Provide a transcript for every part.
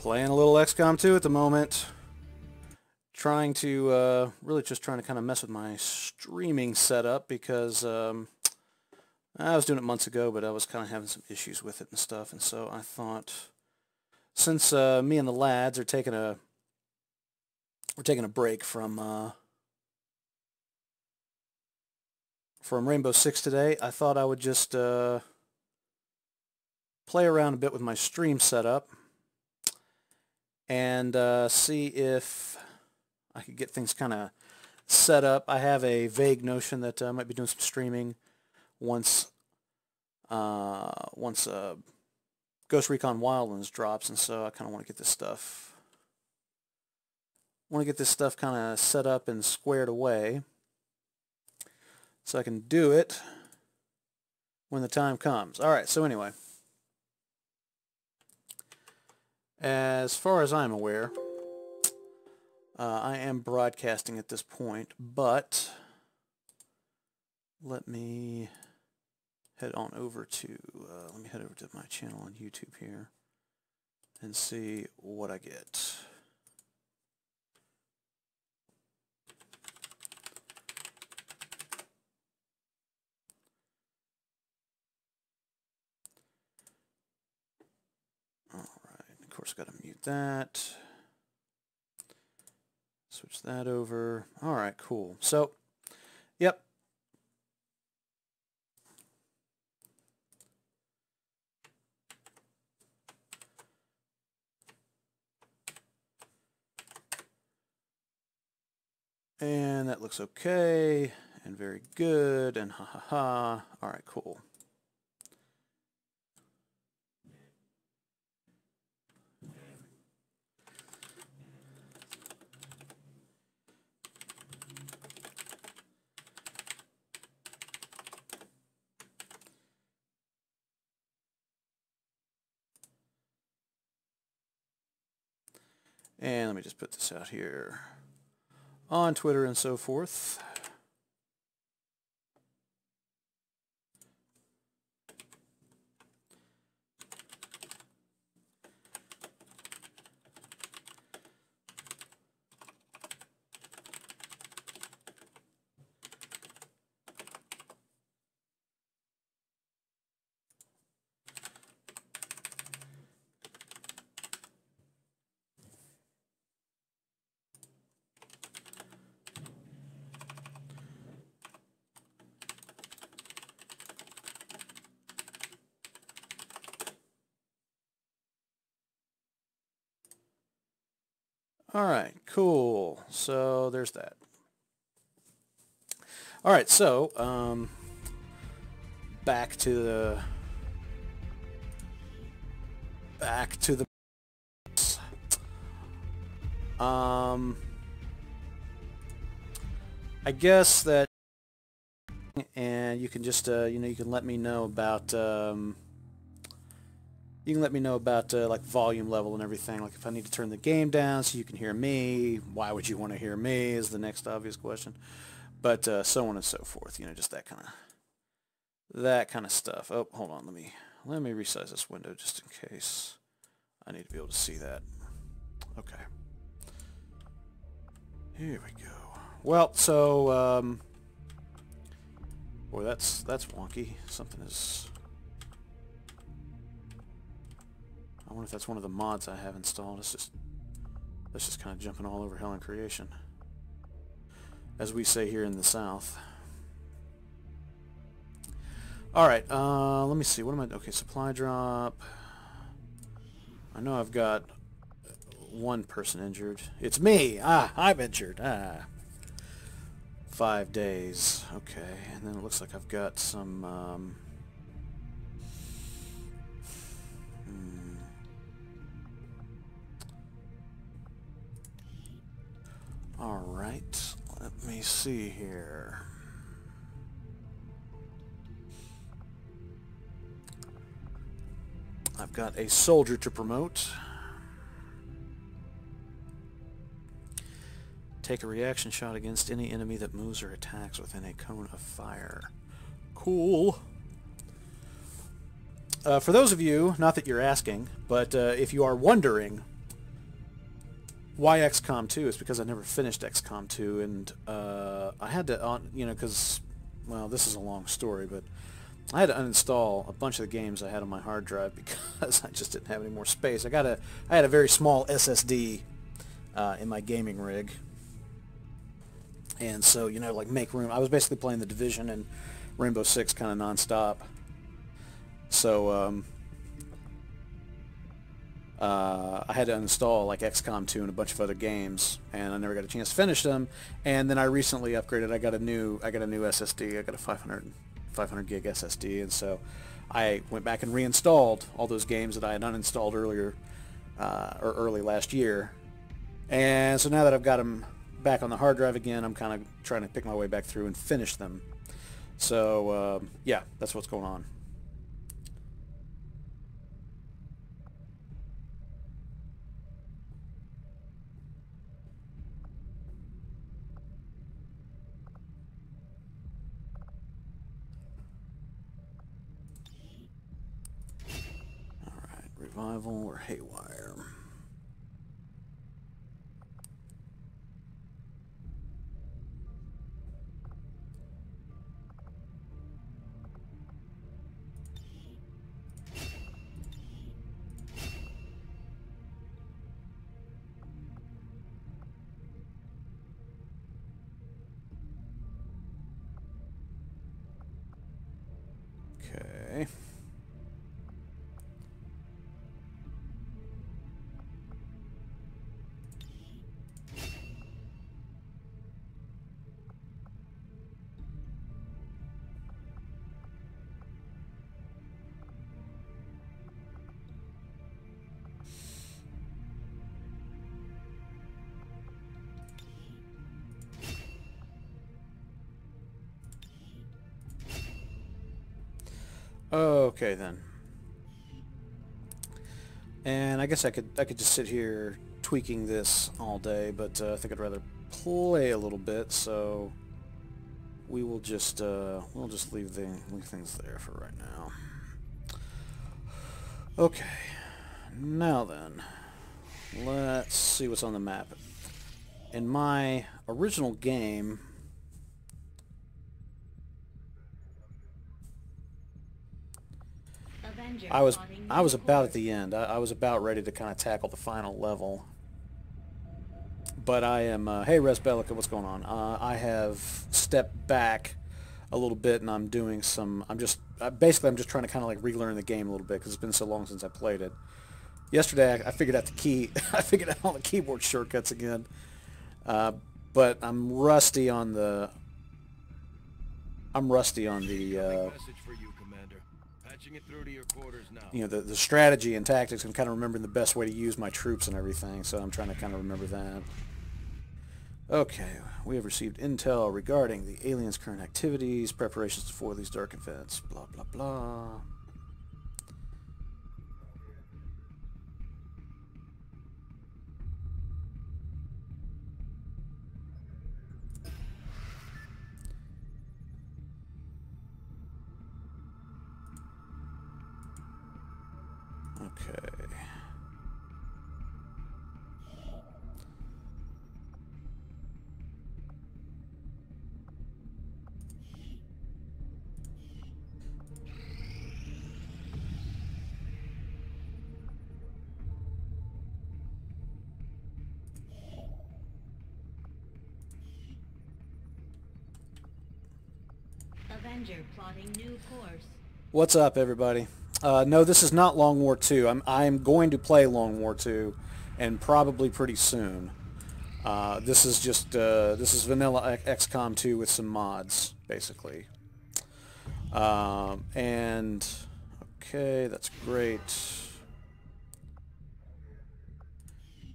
Playing a little XCOM 2 at the moment. Trying to, really just trying to kind of mess with my streaming setup because I was doing it months ago, but I was kind of having some issues with it and stuff. And so I thought, since me and the lads are taking a break from Rainbow Six today, I thought I would just play around a bit with my stream setup and see if I could get things kind of set up. I have a vague notion that I might be doing some streaming once Ghost Recon Wildlands drops, and so I kind of want to get this stuff kind of set up and squared away so I can do it when the time comes. All right, so anyway, as far as I'm aware, I am broadcasting at this point, but let me head over to my channel on YouTube here and see what I get. All right, of course, got to mute that. Switch that over. All right, cool. So, yep. And that looks okay, and very good, and ha ha ha. All right, cool. And let me just put this out here on Twitter and so forth. All right, cool. So there's that. All right, so back to the I guess that, and you can just you know, you can let me know about like volume level and everything. Like if I need to turn the game down so you can hear me, why would you want to hear me is the next obvious question. But so on and so forth. You know, just that kind of stuff. Oh, hold on. Let me resize this window just in case I need to be able to see that. Okay. Here we go. Well, so boy, that's wonky. Something is. I wonder if that's one of the mods I have installed. That's just kind of jumping all over hell in creation, as we say here in the South. All right, let me see. What am I? Okay, supply drop. I know I've got one person injured. It's me. I'm injured. 5 days. Okay, and then it looks like I've got some. All right, let me see here. I've got a soldier to promote. Take a reaction shot against any enemy that moves or attacks within a cone of fire. Cool. For those of you, not that you're asking, but if you are wondering why XCOM 2 is because I never finished XCOM 2, and I had to, you know, because, well, this is a long story, but I had to uninstall a bunch of the games I had on my hard drive because I just didn't have any more space. I had a very small SSD in my gaming rig, and so, you know, like, make room. I was basically playing The Division and Rainbow Six kind of nonstop. So I had to uninstall like XCOM 2 and a bunch of other games, and I never got a chance to finish them. And then I recently upgraded. I got a new SSD. I got a 500 gig SSD, and so I went back and reinstalled all those games that I had uninstalled earlier or early last year. And so now that I've got them back on the hard drive again, I'm kind of trying to pick my way back through and finish them. So yeah, that's what's going on. Revival or Haywire. Okay. Okay then. And I guess I could just sit here tweaking this all day, but I think I'd rather play a little bit, so we will just we'll just leave things there for right now. Okay. Now then, let's see what's on the map. In my original game, I was about at the end. I was about ready to kind of tackle the final level. But I am, hey Resbelica, what's going on? I have stepped back a little bit, and I'm doing some, basically I'm just trying to kind of like relearn the game a little bit because it's been so long since I played it. Yesterday I figured out the key, I figured out all the keyboard shortcuts again. But I'm rusty on the, you know, the strategy and tactics, and kind of remembering the best way to use my troops and everything, so I'm trying to kind of remember that. Okay, we have received intel regarding the aliens' current activities, preparations for these dark events, blah blah blah. Okay. Avenger plotting new course. What's up, everybody? No, this is not Long War 2. I'm going to play Long War 2, and probably pretty soon. This is just this is vanilla XCOM 2 with some mods, basically. And okay, that's great.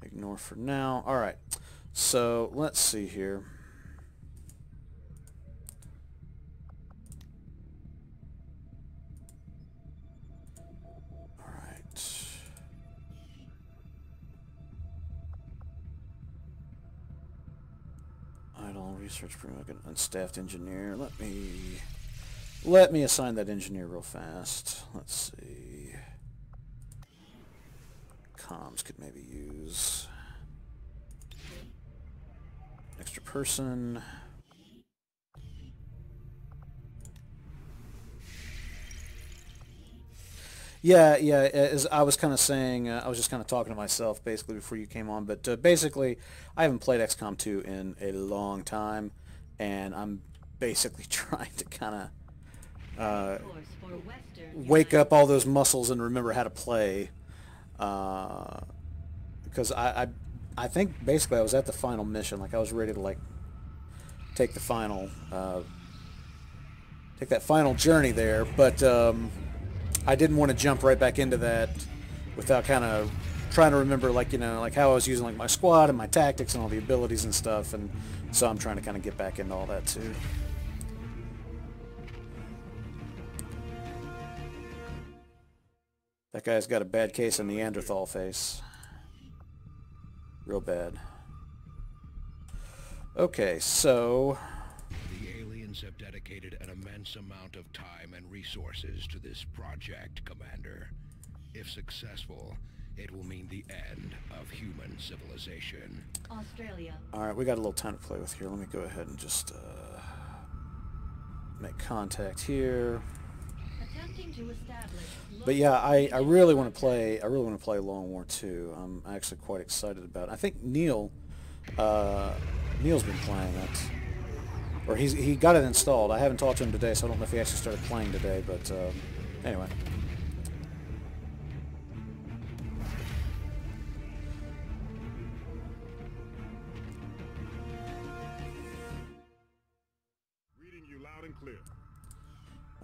Ignore for now. All right. So let's see here. Research program, unstaffed engineer. Let me assign that engineer real fast. Let's see. Comms could maybe use. person. Yeah, yeah. As I was kind of saying, I was just kind of talking to myself basically before you came on. But basically, I haven't played XCOM 2 in a long time, and I'm basically trying to kind of Course for Western wake United up all those muscles and remember how to play. Because I think basically I was at the final mission, like I was ready to like take the final take that final journey there, but I didn't want to jump right back into that without kind of trying to remember, like, you know, like how I was using like my squad and my tactics and all the abilities and stuff, and so I'm trying to kind of get back into all that too. That guy's got a bad case of Neanderthal face. Real bad. Okay, so The aliens have dedicated an immense amount of time and resources to this project, Commander. If successful, it will mean the end of human civilization. Australia. alright, we got a little time to play with here. Let me go ahead and just make contact here. Attempting to establish But yeah, I really want to play Long War 2. I'm actually quite excited about it. I think Neil's been playing it, or he got it installed. I haven't talked to him today, so I don't know if he actually started playing today. But anyway. Reading you loud and clear.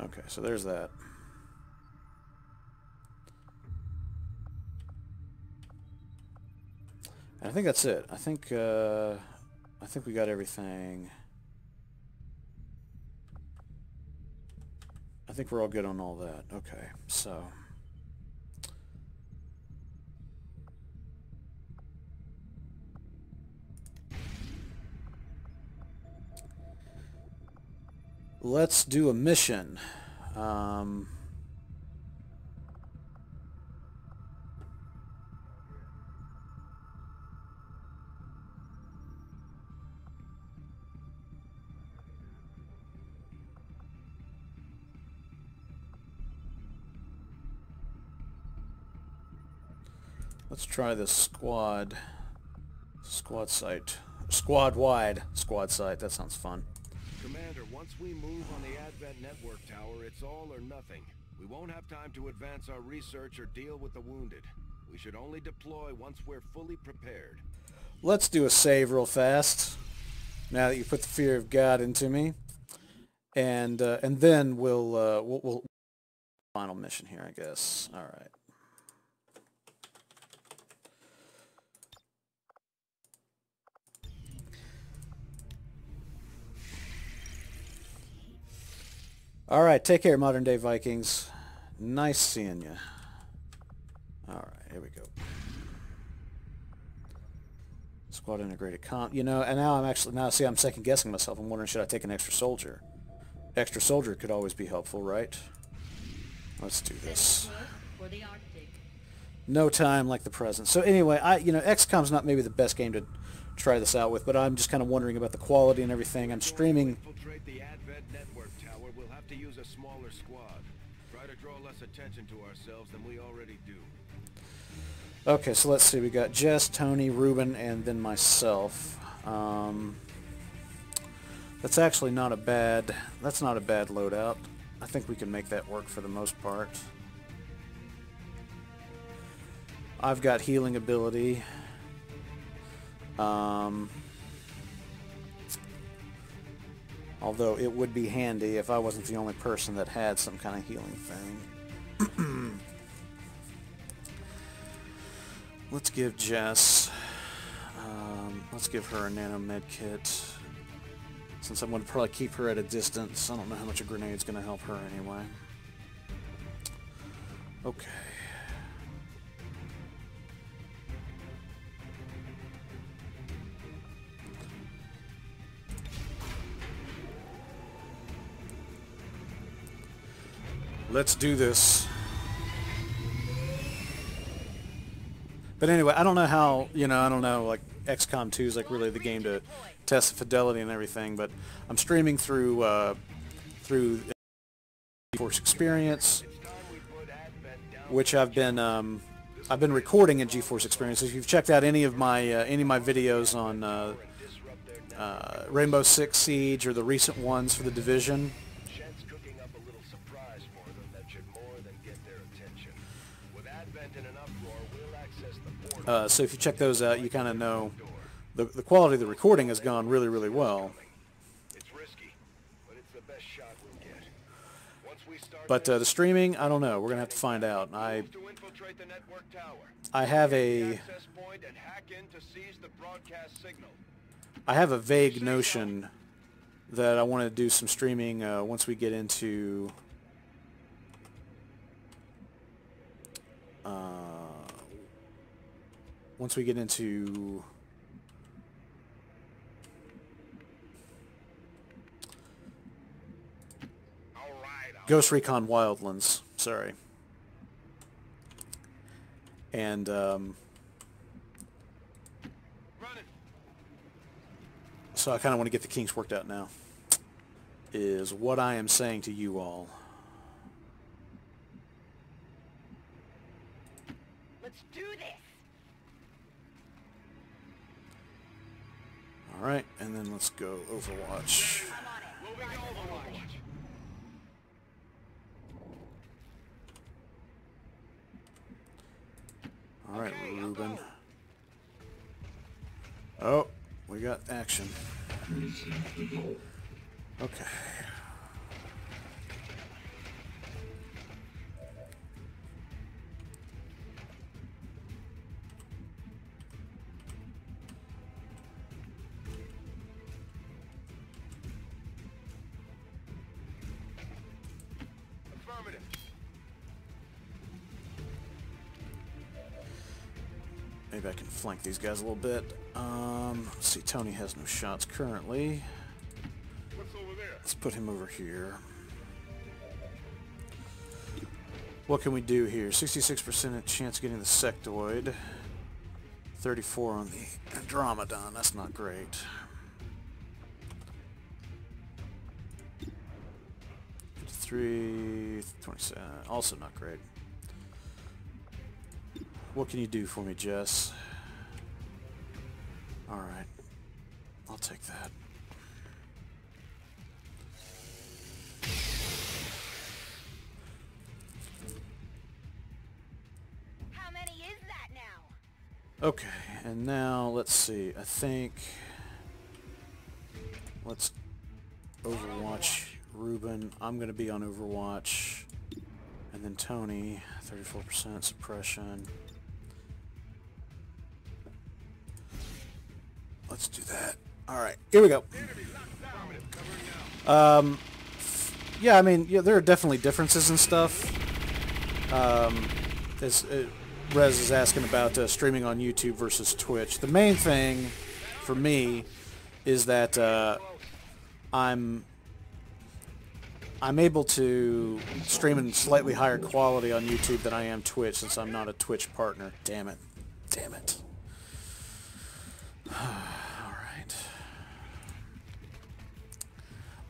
Okay, so there's that. And I think that's it. I think we got everything. I think we're all good on all that. Okay, so let's do a mission. Let's try this squad site. Squad-wide squad site. That sounds fun. Commander, once we move on the Advent Network Tower, it's all or nothing. We won't have time to advance our research or deal with the wounded. We should only deploy once we're fully prepared. Let's do a save real fast. Now that you put the fear of God into me, and then we'll final mission here, I guess. All right. All right, take care, modern day Vikings. Nice seeing you. All right, here we go. Squad integrated comp. You know, and now I'm second guessing myself. I'm wondering, should I take an extra soldier? Extra soldier could always be helpful, right? Let's do this. for the Arctic. No time like the present. So anyway, XCOM's not maybe the best game to try this out with, but I'm just kind of wondering about the quality and everything. I'm streaming. Infiltrate the Advent Network Tower, we'll have to use a smaller squad. Try to draw less attention to ourselves than we already do. Okay, so let's see. We got Jess, Tony, Ruben, and then myself. That's actually not a bad. That's not a bad loadout. I think we can make that work for the most part. I've got healing ability. Although it would be handy if I wasn't the only person that had some kind of healing thing. Let's give Jess, let's give her a nano med kit. Since I'm going to probably keep her at a distance, I don't know how much a grenade's going to help her anyway. Okay. Let's do this. But anyway, I don't know how, I don't know, like, XCOM 2 is like really the game to test the fidelity and everything. But I'm streaming through GeForce Experience, which I've been recording in GeForce Experience. If you've checked out any of my videos on Rainbow Six Siege or the recent ones for the Division, Shen's cooking up a little surprise for them that should more than get their attention. With Advent in an uproar, we'll access the portal. so if you check those out, you kind of know the quality of the recording has gone really, really well. It's risky, but it's the best shot we'll get. Once we start But the streaming, I don't know. We're gonna have to find out. to infiltrate the network tower. I have a Access point and hack in to seize the broadcast signal. vague notion that I want to do some streaming once we get into Ghost Recon Wildlands. Sorry. And so I kind of want to get the kinks worked out now, is what I am saying to you all. Let's do this. All right, and then let's go Overwatch. I'm on it. Moving to Overwatch. All right, Ruben. Oh, we got action. Okay. Affirmative. Maybe I can flank these guys a little bit. Let's see, Tony has no shots currently. What's over there? Let's put him over here. What can we do here? 66% chance of getting the sectoid. 34 on the Andromedon. That's not great. 53, 27. Also not great. What can you do for me, Jess? Alright. I'll take that. How many is that now? Okay, and now let's see. I think let's Overwatch Ruben. I'm gonna be on Overwatch. And then Tony, 34% suppression. Let's do that. Alright, here we go. Yeah, I mean, yeah, there are definitely differences and stuff. Rez is asking about streaming on YouTube versus Twitch. The main thing for me is that I'm able to stream in slightly higher quality on YouTube than I am Twitch, since I'm not a Twitch partner. Damn it. Damn it. Alright.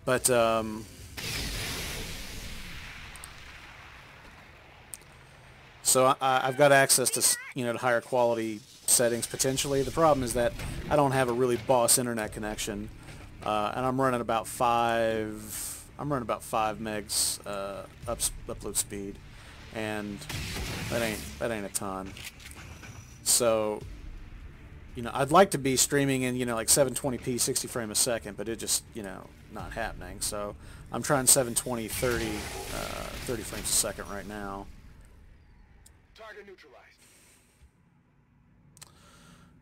But, so I've got access to, you know, to higher quality settings potentially. The problem is that I don't have a really boss internet connection, and I'm running about 5 megs upload speed, and that ain't a ton. So, you know, I'd like to be streaming in, you know, like 720p 60 frame a second, but it just, you know, not happening. So I'm trying 720 30 frames a second right now. Target neutralized.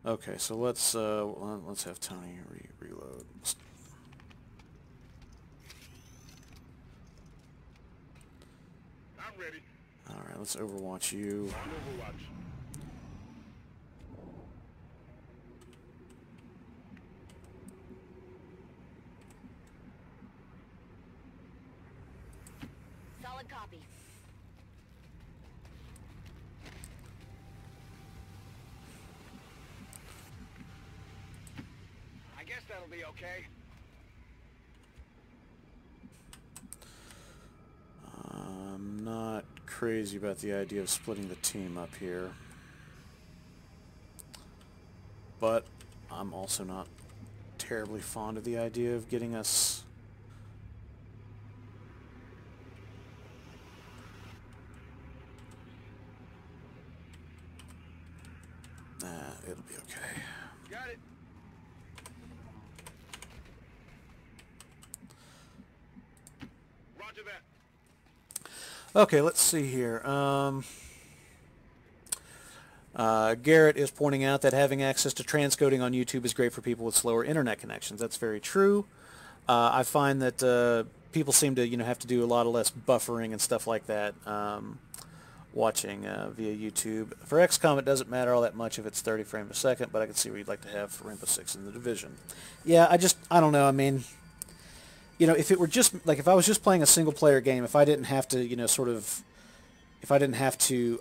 Okay, so let's have Tony reload. I'm ready. All right, let's Overwatch you. On Overwatch. Solid copy. that'll be okay. I'm not crazy about the idea of splitting the team up here. But I'm also not terribly fond of the idea of getting us... it'll be okay. Got it. Roger that. Okay, let's see here. Garrett is pointing out that having access to transcoding on YouTube is great for people with slower internet connections. That's very true. I find that people seem to, have to do a lot of less buffering and stuff like that watching via YouTube. For XCOM, it doesn't matter all that much if it's 30 frames a second, but I can see what you'd like to have for Rainbow Six in the Division. Yeah, I don't know. I mean, if it were just, like, if I was just playing a single-player game, if I didn't have to, if I didn't have to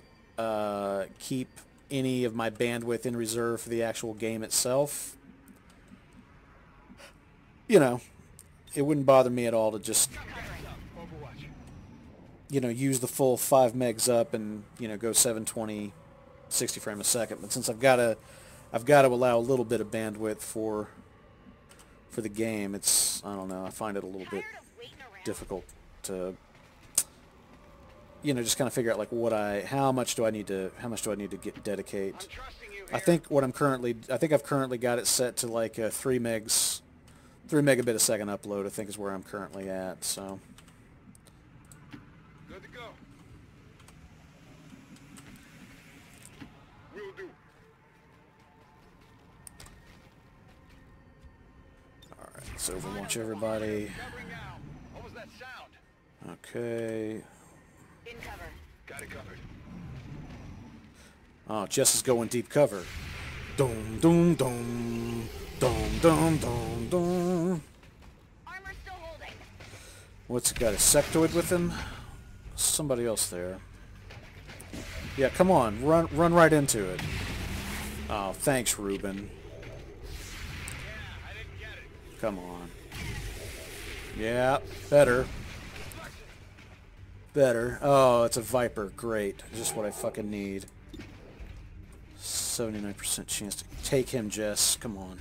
keep any of my bandwidth in reserve for the actual game itself, it wouldn't bother me at all to just, use the full 5 megs up and, go 720, 60 frames a second. But since I've got to allow a little bit of bandwidth for the game, it's, I don't know, I find it a little bit difficult to, just kind of figure out like how much do I need to dedicate. I think I've currently got it set to like 3 megabit a second upload, I think is where I'm currently at, so. Good to go. Will do. Alright, let's overwatch everybody. Covering now. What was that sound? Okay. In cover. Got it covered. Oh, Jess is going deep cover. Dum dum dum dum dum dum dum. Armor still holding. What's he got? A sectoid with him? Somebody else there. Yeah, come on, run right into it. Oh, thanks, Ruben. Yeah, I didn't get it. Come on. Yeah, better. Better. Oh, it's a Viper. Great. Just what I fucking need. 79% chance to take him, Jess. Come on.